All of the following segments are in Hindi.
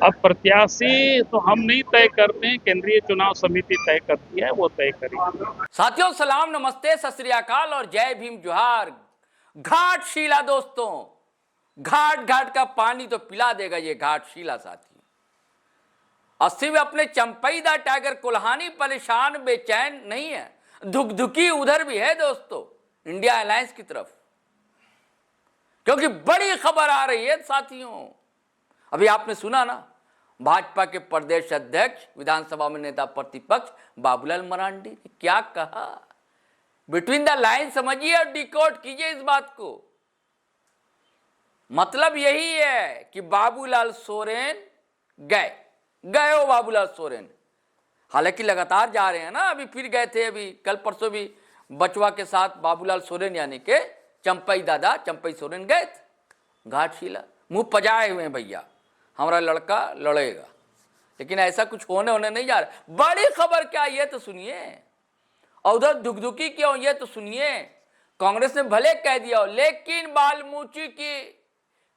अब प्रत्याशी तो हम नहीं तय करते हैं, केंद्रीय चुनाव समिति तय करती है, वो तय करेगी। साथियों सलाम, नमस्ते, सत श्री अकाल और जय भीम जोहार। घाटशिला दोस्तों, घाट घाट का पानी तो पिला देगा ये घाटशिला साथी। 80 में अपने चंपईदा टाइगर कुल्हानी परेशान बेचैन नहीं है, धुकधुकी उधर भी है दोस्तों, इंडिया अलायंस की तरफ, क्योंकि बड़ी खबर आ रही है साथियों। अभी आपने सुना ना, भाजपा के प्रदेश अध्यक्ष, विधानसभा में नेता प्रतिपक्ष बाबूलाल मरांडी ने क्या कहा। बिटवीन द लाइन समझिए और डिकोड कीजिए इस बात को। मतलब यही है कि बाबूलाल सोरेन गए हो बाबूलाल सोरेन। हालांकि लगातार जा रहे हैं ना, अभी फिर गए थे, अभी कल परसों भी बचवा के साथ बाबूलाल सोरेन यानी के चंपई दादा चंपई सोरेन गए थे घाटशिला। मुंह पजाए हुए हैं भैया, हमारा लड़का लड़ेगा, लेकिन ऐसा कुछ होने नहीं जा रहा। बड़ी खबर क्या ये तो सुनिए, और उधर दुखदुखी क्यों ये तो सुनिए। कांग्रेस ने भले कह दिया हो, लेकिन बालमूचू की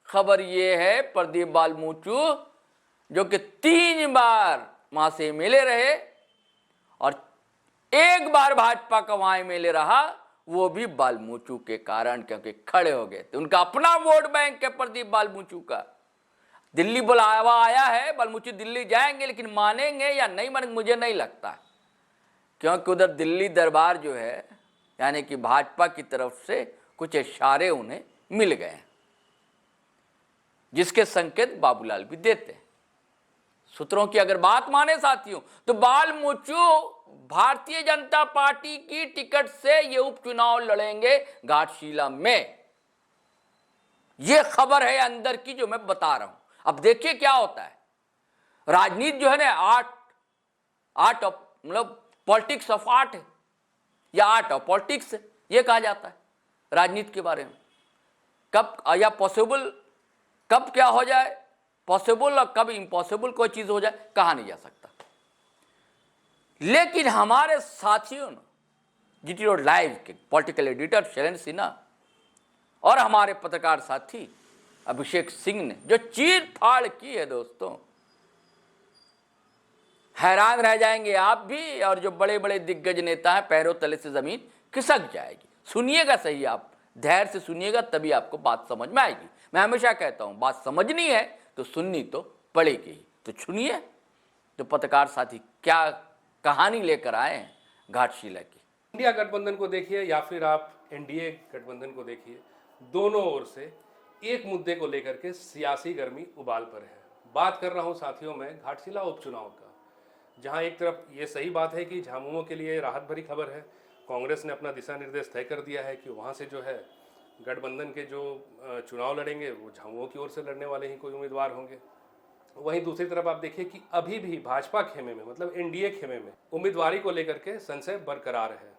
खबर ये है, प्रदीप बालमूचू जो कि 3 बार वहां से एमएलए रहे और 1 बार भाजपा का वहां एमएलए रहा, वो भी बालमूचू के कारण, क्योंकि खड़े हो गए थे। उनका अपना वोट बैंक है प्रदीप बालमूचू का। दिल्ली बुलावा आया है, बालमूचू दिल्ली जाएंगे, लेकिन मानेंगे या नहीं मानेंगे मुझे नहीं लगता, क्योंकि उधर दिल्ली दरबार जो है यानी कि भाजपा की तरफ से कुछ इशारे उन्हें मिल गए हैं, जिसके संकेत बाबूलाल भी देते हैं। सूत्रों की अगर बात माने साथियों, तो बालमूचू भारतीय जनता पार्टी की टिकट से ये उपचुनाव लड़ेंगे घाटशिला में। ये खबर है अंदर की जो मैं बता रहा हूं। अब देखिए क्या होता है। राजनीति जो है ना, आर्ट ऑफ मतलब पॉलिटिक्स ऑफ आर्ट है, या आर्ट ऑफ पॉलिटिक्स ये कहा जाता है राजनीति के बारे में। कब या पॉसिबल, कब क्या हो जाए पॉसिबल और कब इम्पॉसिबल कोई चीज हो जाए कहा नहीं जा सकता। लेकिन हमारे साथियों ने, जीटी रोड लाइव के पॉलिटिकल एडिटर शैलेंद्र सिन्हा और हमारे पत्रकार साथी अभिषेक सिंह ने जो चीर फाड़ की है दोस्तों, हैरान रह जाएंगे आप भी, और जो बड़े बड़े दिग्गज नेता हैं पैरों तले से जमीन खिसक जाएगी। सुनिएगा सही, आप धैर्य से सुनिएगा, तभी आपको बात समझ में आएगी। मैं हमेशा कहता हूं, बात समझनी है तो सुननी तो पड़ेगी ही। तो सुनिए तो पत्रकार साथी क्या कहानी लेकर आए हैं घाटशिला की। इंडिया गठबंधन को देखिए या फिर आप एनडीए गठबंधन को देखिए, दोनों ओर से एक मुद्दे को लेकर के सियासी गर्मी उबाल पर है। बात कर रहा हूं साथियों मैं घाटशिला उपचुनाव का, जहां एक तरफ ये सही बात है कि झामुमो के लिए राहत भरी खबर है। कांग्रेस ने अपना दिशा निर्देश तय कर दिया है कि वहां से जो है गठबंधन के जो चुनाव लड़ेंगे वो झामुमो की ओर से लड़ने वाले ही कोई उम्मीदवार होंगे। वहीं दूसरी तरफ आप देखिए कि अभी भी भाजपा खेमे में, मतलब एनडीए खेमे में उम्मीदवारी को लेकर के संशय बरकरार है।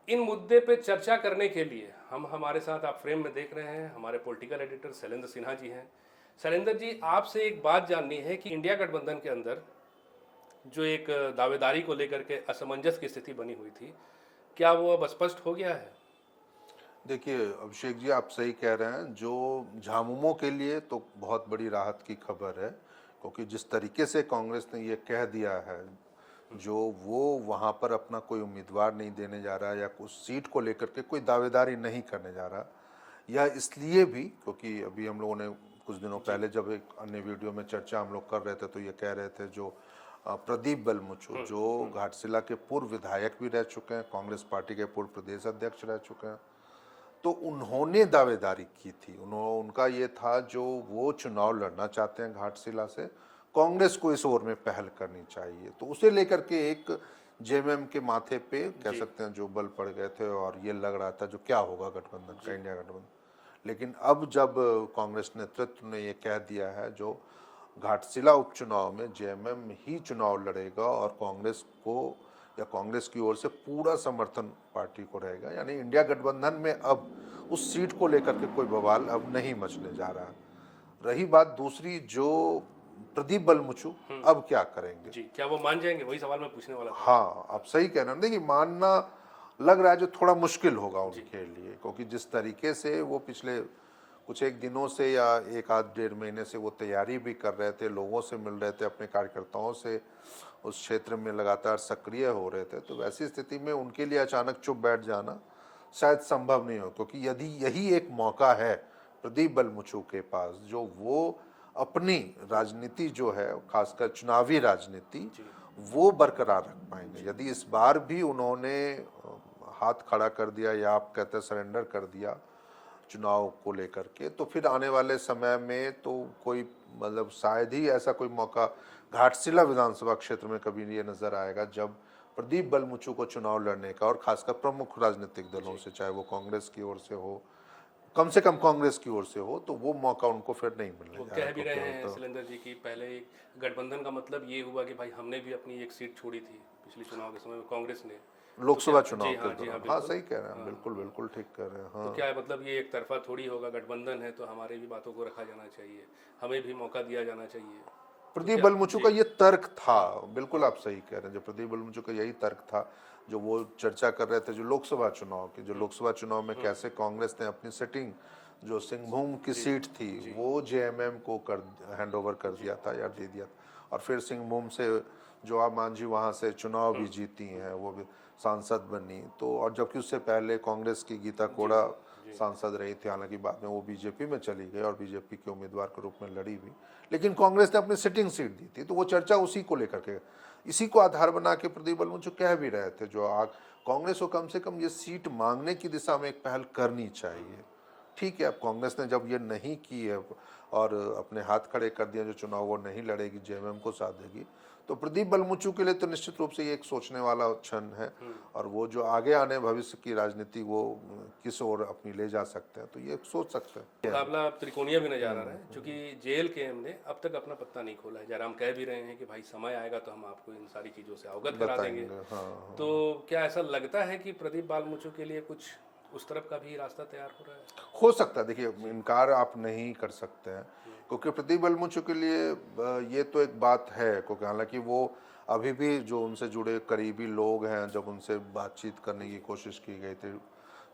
इन मुद्दे पे चर्चा करने के लिए हमारे साथ आप फ्रेम में देख रहे हैं हमारे पॉलिटिकल एडिटर शैलेंद्र सिन्हा जी हैं। शैलेंद्र जी, आपसे एक बात जाननी है कि इंडिया गठबंधन के अंदर जो एक दावेदारी को लेकर के असमंजस की स्थिति बनी हुई थी, क्या वो अब स्पष्ट हो गया है? देखिए अभिषेक जी, आप सही कह रहे हैं। जो झामुमो के लिए तो बहुत बड़ी राहत की खबर है, क्योंकि जिस तरीके से कांग्रेस ने ये कह दिया है, जो वो वहाँ पर अपना कोई उम्मीदवार नहीं देने जा रहा या उस सीट को लेकर के कोई दावेदारी नहीं करने जा रहा, या इसलिए भी क्योंकि अभी हम लोगों ने कुछ दिनों पहले जब एक अन्य वीडियो में चर्चा हम लोग कर रहे थे तो ये कह रहे थे जो प्रदीप बालमूचू जो घाटशिला के पूर्व विधायक भी रह चुके हैं, कांग्रेस पार्टी के पूर्व प्रदेश अध्यक्ष रह चुके हैं, तो उन्होंने दावेदारी की थी। उनका ये था जो वो चुनाव लड़ना चाहते हैं घाटशिला से, कांग्रेस को इस ओर में पहल करनी चाहिए। तो उसे लेकर के एक जेएमएम के माथे पे कह सकते हैं जो बल पड़ गए थे, और ये लग रहा था जो क्या होगा गठबंधन का, इंडिया गठबंधन। लेकिन अब जब कांग्रेस नेतृत्व ने ये कह दिया है जो घाटशिला उपचुनाव में जेएमएम ही चुनाव लड़ेगा और कांग्रेस को या कांग्रेस की ओर से पूरा समर्थन पार्टी को रहेगा, यानी इंडिया गठबंधन में अब उस सीट को लेकर के कोई बवाल अब नहीं मचने जा रहा। रही बात दूसरी, जो प्रदीप बालमूचू अब क्या करेंगे जी, क्या वो मान जाएंगे? वही सवाल मैं पूछने वाला था। हाँ, आप सही कह रहे हैं। देखिए, मानना लग रहा है जो थोड़ा मुश्किल होगा उनके लिए, क्योंकि जिस तरीके से वो पिछले कुछ एक दिनों से या एक आध डेढ़ महीने से वो तैयारी भी कर रहे थे, लोगों से मिल रहे थे, अपने कार्यकर्ताओं से उस क्षेत्र में लगातार सक्रिय हो रहे थे। तो वैसी स्थिति में उनके लिए अचानक चुप बैठ जाना शायद संभव नहीं हो, क्योंकि यदि यही एक मौका है प्रदीप बलमुचू के पास, जो वो अपनी राजनीति जो है, खासकर चुनावी राजनीति, वो बरकरार रख पाएंगे। यदि इस बार भी उन्होंने हाथ खड़ा कर दिया या आप कहते हैं सरेंडर कर दिया चुनाव को लेकर के, तो फिर आने वाले समय में तो कोई मतलब शायद ही ऐसा कोई मौका घाटशिला विधानसभा क्षेत्र में कभी ये नजर आएगा जब प्रदीप बलमुचू को चुनाव लड़ने का, और खासकर प्रमुख राजनीतिक दलों से, चाहे वो कांग्रेस की ओर से हो, कम से कम कांग्रेस की ओर से हो, तो वो मौका उनको फिर नहीं मिलने वो जा कह रहा। भी रहे हैं शैलेंद्र जी की पहले गठबंधन का मतलब ये हुआ कि भाई हमने भी अपनी एक सीट छोड़ी थी पिछले चुनाव के समय में कांग्रेस ने, लोकसभा चुनाव जी के हाँ, जी दौरान। हाँ, हाँ, बिल्कुल। सही कह रहे हैं, बिल्कुल बिल्कुल ठीक कह रहे हैं। हाँ, तो क्या है मतलब ये एक तरफा थोड़ी होगा, गठबंधन है तो हमारे भी बातों को रखा जाना चाहिए, हमें भी मौका दिया जाना चाहिए। प्रदीप बलमुचू का ये तर्क था, बिल्कुल आप सही कह रहे हैं, जो प्रदीप बलमुचू का यही तर्क था जो वो चर्चा कर रहे थे, जो लोकसभा चुनाव की, जो लोकसभा चुनाव में कैसे कांग्रेस ने अपनी सिटिंग जो सिंहभूम की सीट थी वो जेएमएम को हैंड ओवर कर दिया था या दे दिया था, और फिर सिंहभूम से जोआ मांझी वहां से चुनाव भी जीती हैं, वो भी सांसद बनी। तो और जबकि उससे पहले कांग्रेस की गीता कोड़ा सांसद रही थी, हालांकि बाद में वो बीजेपी में चली गई और बीजेपी के उम्मीदवार के रूप में लड़ी भी, लेकिन कांग्रेस ने अपनी सिटिंग सीट दी थी। तो वो चर्चा उसी को लेकर के, इसी को आधार बना के प्रदीप बलमुचू कह भी रहे थे जो कांग्रेस को कम से कम ये सीट मांगने की दिशा में एक पहल करनी चाहिए। ठीक है, अब कांग्रेस ने जब ये नहीं की है और अपने हाथ खड़े कर दिए, जो चुनाव वो नहीं लड़ेगी, जेएमएम को साथ देगी, तो प्रदीप बलमुचू के लिए तो निश्चित रूप से ये एक सोचने वाला क्षण है, और वो जो आगे आने भविष्य की राजनीति वो किस ओर अपनी ले जा सकते हैं, तो ये सोच सकते हैं। मुकाबला अब त्रिकोणीय भी नजर आ रहा है, क्योंकि जेएलकेएम ने अब तक अपना पत्ता नहीं खोला है। जयराम कह भी रहे हैं कि भाई समय आएगा तो हम आपको इन सारी चीजों से अवगत करा देंगे। हाँ, तो क्या ऐसा लगता है कि प्रदीप बलमुचू के लिए कुछ उस तरफ का भी रास्ता तैयार हो रहा है? हो सकता है, देखिए इनकार आप नहीं कर सकते हैं, क्योंकि प्रदीप बलमुचू के लिए ये तो एक बात है, क्योंकि हालांकि वो अभी भी जो उनसे जुड़े करीबी लोग हैं, जब उनसे बातचीत करने की कोशिश की गई थी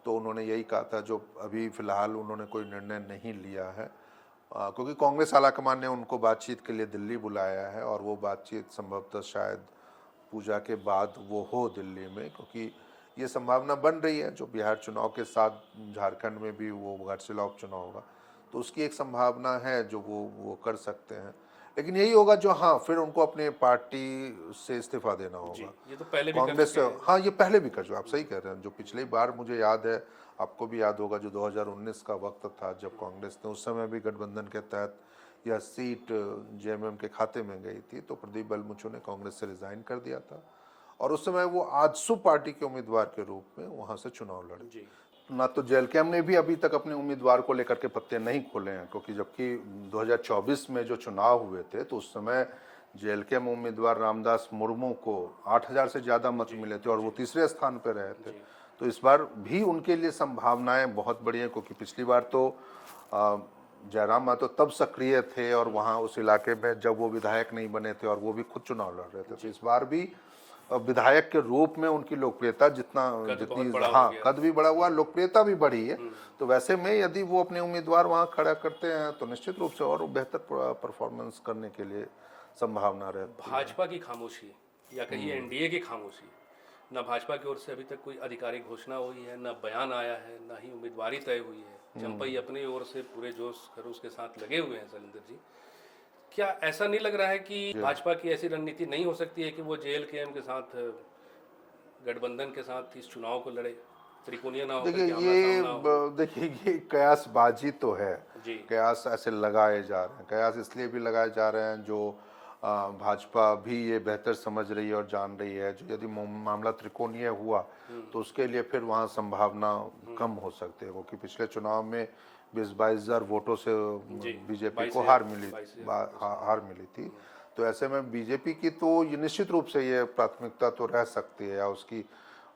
तो उन्होंने यही कहा था, जो अभी फिलहाल उन्होंने कोई निर्णय नहीं लिया है, क्योंकि कांग्रेस आलाकमान ने उनको बातचीत के लिए दिल्ली बुलाया है, और वो बातचीत संभवतः शायद पूजा के बाद वो हो दिल्ली में, क्योंकि ये संभावना बन रही है जो बिहार चुनाव के साथ झारखंड में भी वो घाटशिला उपचुनाव होगा, तो उसकी एक संभावना है जो वो कर सकते हैं। लेकिन यही होगा जो, हाँ, फिर उनको अपने पार्टी से इस्तीफा देना होगा। ये तो पहले भी कांग्रेस से, हाँ, ये पहले भी कर चुका, आप सही कह रहे हैं। जो पिछली बार मुझे याद है, आपको भी याद होगा, जो 2019 का वक्त था जब कांग्रेस ने उस समय भी गठबंधन के तहत यह सीट जेएमएम के खाते में गई थी, तो प्रदीप बलमुचू ने कांग्रेस से रिजाइन कर दिया था, और उस समय वो आजसू पार्टी के उम्मीदवार के रूप में वहां से चुनाव लड़े। ना तो जेएलकेएम ने भी अभी तक अपने उम्मीदवार को लेकर के पत्ते नहीं खोले हैं, क्योंकि जबकि 2024 में जो चुनाव हुए थे तो उस समय जेएलकेएम उम्मीदवार रामदास मुर्मू को 8000 से ज्यादा मत मिले थे और वो तीसरे स्थान पर रहे थे। तो इस बार भी उनके लिए संभावनाएं बहुत बड़ी हैं, क्योंकि पिछली बार तो जयराम मातो तब सक्रिय थे और वहाँ उस इलाके में जब वो विधायक नहीं बने थे, और वो भी खुद चुनाव लड़ रहे थे। तो इस बार भी विधायक के रूप में उनकी लोकप्रियता जितनी, हाँ, कद भी बड़ा हुआ, लोकप्रियता भी बढ़ी है। तो वैसे में यदि वो अपने उम्मीदवार वहाँ खड़ा करते हैं तो निश्चित रूप से और बेहतर परफॉर्मेंस करने के लिए संभावना रहती है। भाजपा की खामोशी या कहिए एनडीए की खामोशी, न भाजपा की ओर से अभी तक कोई आधिकारिक घोषणा हुई है, न बयान आया है, न ही उम्मीदवारी तय हुई है। चंपई अपनी ओर से पूरे जोश खरोश के साथ लगे हुए हैं। शैलेंद्र जी, क्या ऐसा नहीं लग रहा है कि भाजपा की ऐसी रणनीति नहीं हो सकती है कि वो जेएलकेएम के साथ, गठबंधन के साथ इस चुनाव को लड़े, त्रिकोणीय ना हो? देखिए ये कयासबाजी तो है, कयास ऐसे लगाए जा रहे हैं। कयास इसलिए भी लगाए जा रहे हैं जो भाजपा भी ये बेहतर समझ रही है और जान रही है, जो यदि मामला त्रिकोणीय हुआ तो उसके लिए फिर वहाँ संभावना कम हो सकती है, क्योंकि पिछले चुनाव में 20-22 हजार वोटों से बीजेपी को हार मिली थी। तो ऐसे में बीजेपी की तो ये निश्चित रूप से ये प्राथमिकता तो रह सकती है, या उसकी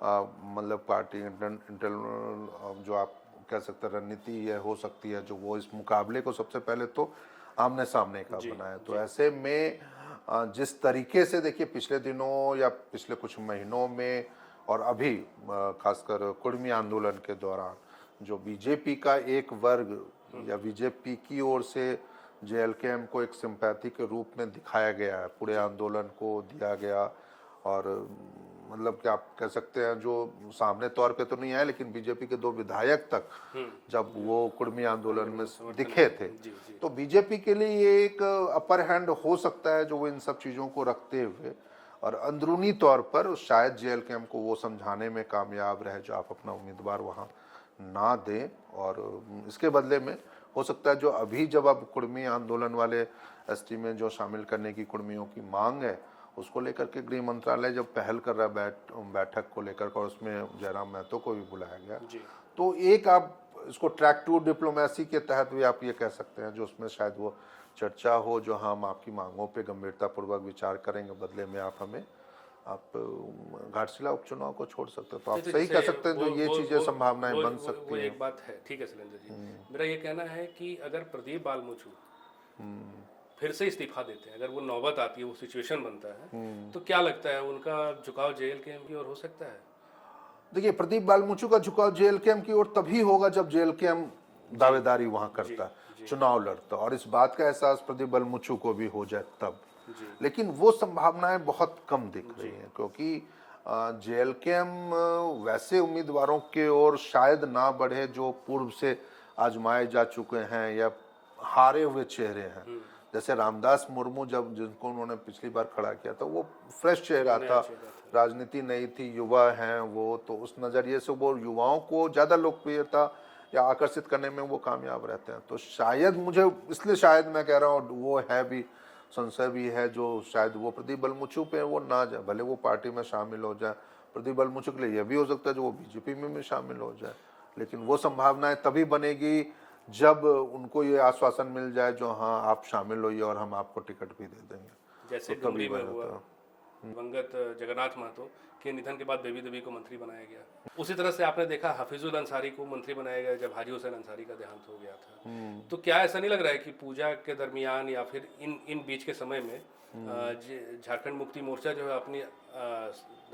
मतलब पार्टी इंटरनल जो आप कह सकते हैं रणनीति ये हो सकती है, जो वो इस मुकाबले को सबसे पहले तो आमने सामने का बनाए। तो ऐसे में जिस तरीके से, देखिए पिछले दिनों या पिछले कुछ महीनों में और अभी खासकर कुर्मी आंदोलन के दौरान जो बीजेपी का एक वर्ग या बीजेपी की ओर से जेएलकेएम को एक सिंपैथी के रूप में दिखाया गया है, पूरे आंदोलन को दिया गया। और मतलब कि आप कह सकते हैं जो सामने तौर पे तो नहीं आए, लेकिन बीजेपी के 2 विधायक तक जब वो कुर्मी आंदोलन में दिखे थे, तो बीजेपी के लिए ये एक अपर हैंड हो सकता है जो वो इन सब चीज़ों को रखते हुए और अंदरूनी तौर पर शायद जेएलकेएम को वो समझाने में कामयाब रहे जो आप अपना उम्मीदवार वहाँ ना दें। और इसके बदले में हो सकता है जो अभी जब अब कुर्मी आंदोलन वाले एसटी में जो शामिल करने की कुर्मियों की मांग है, उसको लेकर के गृह मंत्रालय जब पहल कर रहा है बैठक को लेकर, और उसमें जयराम महतो को भी बुलाया गया, तो एक आप इसको ट्रैक टू डिप्लोमेसी के तहत भी आप ये कह सकते हैं जो उसमें शायद वो चर्चा हो जो हम आपकी मांगों पे गंभीरतापूर्वक विचार करेंगे, बदले में आप हमें आप घाटशिला उपचुनाव को छोड़ सकते हैं। तो आप सही कह सकते हैं जो ये चीजें संभावनाएं बन सकती हैं। एक बात है, ठीक है शैलेंद्र जी, मेरा ये कहना है कि अगर प्रदीप बालमुचु फिर से इस्तीफा देते हैं, अगर वो नौबत आती है, वो सिचुएशन बनता है, तो क्या लगता है उनका झुकाव जेएलकेएम की ओर हो सकता है? देखिए, प्रदीप बालमुचु का झुकाव जेएलकेएम की ओर तभी होगा जब जेएलकेएम दावेदारी वहां करता है, चुनाव लड़ता, और इस बात का एहसास प्रदीप बालमुचु को भी हो जाए तब। लेकिन वो संभावनाएं बहुत कम दिख रही हैं, क्योंकि जेएलकेएम वैसे उम्मीदवारों के ओर शायद ना बढ़े जो पूर्व से आजमाए जा चुके हैं या हारे हुए चेहरे हैं। जैसे रामदास मुर्मू जब जिनको उन्होंने पिछली बार खड़ा किया था, वो फ्रेश चेहरा था, राजनीति नई थी, युवा हैं वो, तो उस नज़रिए से वो युवाओं को ज़्यादा लोकप्रियता या आकर्षित करने में वो कामयाब रहते हैं। तो शायद मुझे इसलिए शायद मैं कह रहा हूँ वो है भी, संशय भी है जो शायद वो प्रदीप बालमुचु पे वो ना जाए, भले वो पार्टी में शामिल हो जाए। प्रदीप बालमुचु के लिए यह भी हो सकता है जो वो बीजेपी में भी शामिल हो जाए, लेकिन वो संभावनाएं तभी बनेगी जब उनको ये आश्वासन मिल जाए जो हाँ आप शामिल होइए और हम आपको टिकट भी दे देंगे। जैसे तो डुमरी में हुआ, दिवंगत जगन्नाथ महतो के निधन के बाद बेबी देवी को मंत्री बनाया गया। उसी तरह से आपने देखा हफीजुल अंसारी को मंत्री बनाया गया जब हाजी हुसैन अंसारी का देहांत हो गया था। तो क्या ऐसा नहीं लग रहा है कि पूजा के दरमियान या फिर इन बीच के समय में झारखंड मुक्ति मोर्चा जो है अपनी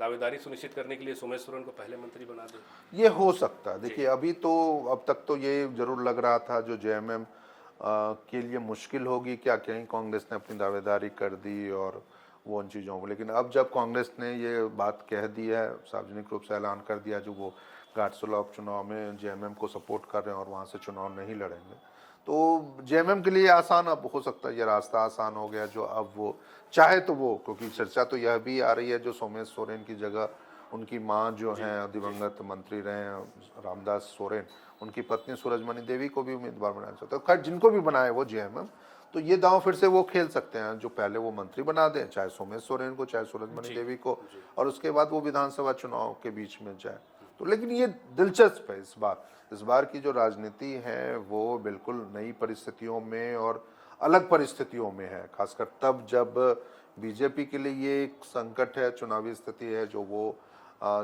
दावेदारी सुनिश्चित करने के लिए सोमेश सोरेन को पहले मंत्री बना दे? ये हो सकता है। देखिए, अभी तो अब तक तो ये जरूर लग रहा था जो जेएमएम के लिए मुश्किल होगी, क्या कहीं कांग्रेस ने अपनी दावेदारी कर दी और वो उन चीज़ों को, लेकिन अब जब कांग्रेस ने ये बात कह दी है, सार्वजनिक रूप से ऐलान कर दिया जो वो घाटशिला उपचुनाव में जेएमएम को सपोर्ट कर रहे हैं और वहाँ से चुनाव नहीं लड़ेंगे, तो जेएमएम के लिए आसान अब हो सकता है, ये रास्ता आसान हो गया जो अब वो चाहे तो वो, क्योंकि चर्चा तो यह भी आ रही है जो सोमेश सोरेन की जगह उनकी मां जो हैं दिवंगत मंत्री रहे हैं रामदास सोरेन, उनकी पत्नी सूरजमणि देवी को भी उम्मीदवार बनाया चाहता है। खैर जिनको भी बनाए वो जेएमएम, तो ये दांव फिर से वो खेल सकते हैं जो पहले वो मंत्री बना दें, चाहे सोमेश सोरेन को चाहे सूरजमणि देवी को, और उसके बाद वो विधानसभा चुनाव के बीच में जाए। तो लेकिन ये दिलचस्प है इस बार की जो राजनीति है वो बिल्कुल नई परिस्थितियों में और अलग परिस्थितियों में है, खासकर तब जब बीजेपी के लिए ये एक संकट है, चुनावी स्थिति है जो वो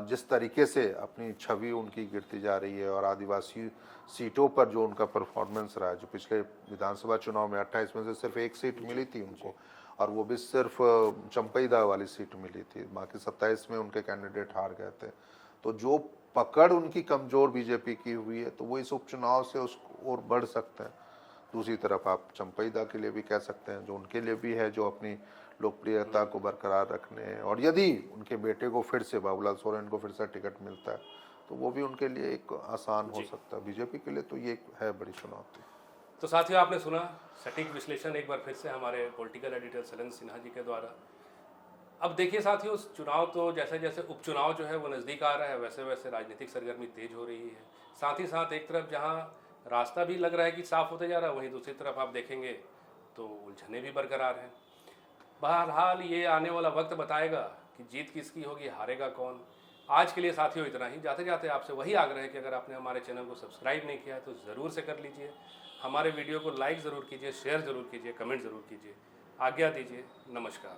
जिस तरीके से अपनी छवि उनकी गिरती जा रही है और आदिवासी सीटों पर जो उनका परफॉर्मेंस रहा है, जो पिछले विधानसभा चुनाव में 28 में से सिर्फ 1 सीट मिली थी उनको, और वो भी सिर्फ चंपईदा वाली सीट मिली थी, बाकी 27 में उनके कैंडिडेट हार गए थे। तो जो पकड़ उनकी कमजोर बीजेपी की हुई है, तो वो इस उपचुनाव से उस ओर बढ़ सकते हैं। दूसरी तरफ आप चंपईदा के लिए भी कह सकते हैं जो उनके लिए भी है, जो अपनी लोकप्रियता को बरकरार रखने, और यदि उनके बेटे को फिर से बाबूलाल सोरेन को फिर से टिकट मिलता है तो वो भी उनके लिए एक आसान हो सकता है। बीजेपी के लिए तो ये है बड़ी चुनौती। तो साथियों, आपने सुना सटीक विश्लेषण एक बार फिर से हमारे पॉलिटिकल एडिटर शैलेंद्र सिन्हा जी के द्वारा। अब देखिए साथियों, चुनाव तो जैसे जैसे उपचुनाव जो है वो नज़दीक आ रहा है, वैसे वैसे राजनीतिक सरगर्मी तेज हो रही है। साथ ही साथ एक तरफ जहाँ रास्ता भी लग रहा है कि साफ होते जा रहा है, वहीं दूसरी तरफ आप देखेंगे तो उलझने भी बरकरार हैं। बहरहाल ये आने वाला वक्त बताएगा कि जीत किसकी होगी, हारेगा कौन। आज के लिए साथियों इतना ही। जाते जाते आपसे वही आग्रह है कि अगर आपने हमारे चैनल को सब्सक्राइब नहीं किया है तो ज़रूर से कर लीजिए, हमारे वीडियो को लाइक ज़रूर कीजिए, शेयर ज़रूर कीजिए, कमेंट ज़रूर कीजिए। आज्ञा दीजिए, नमस्कार।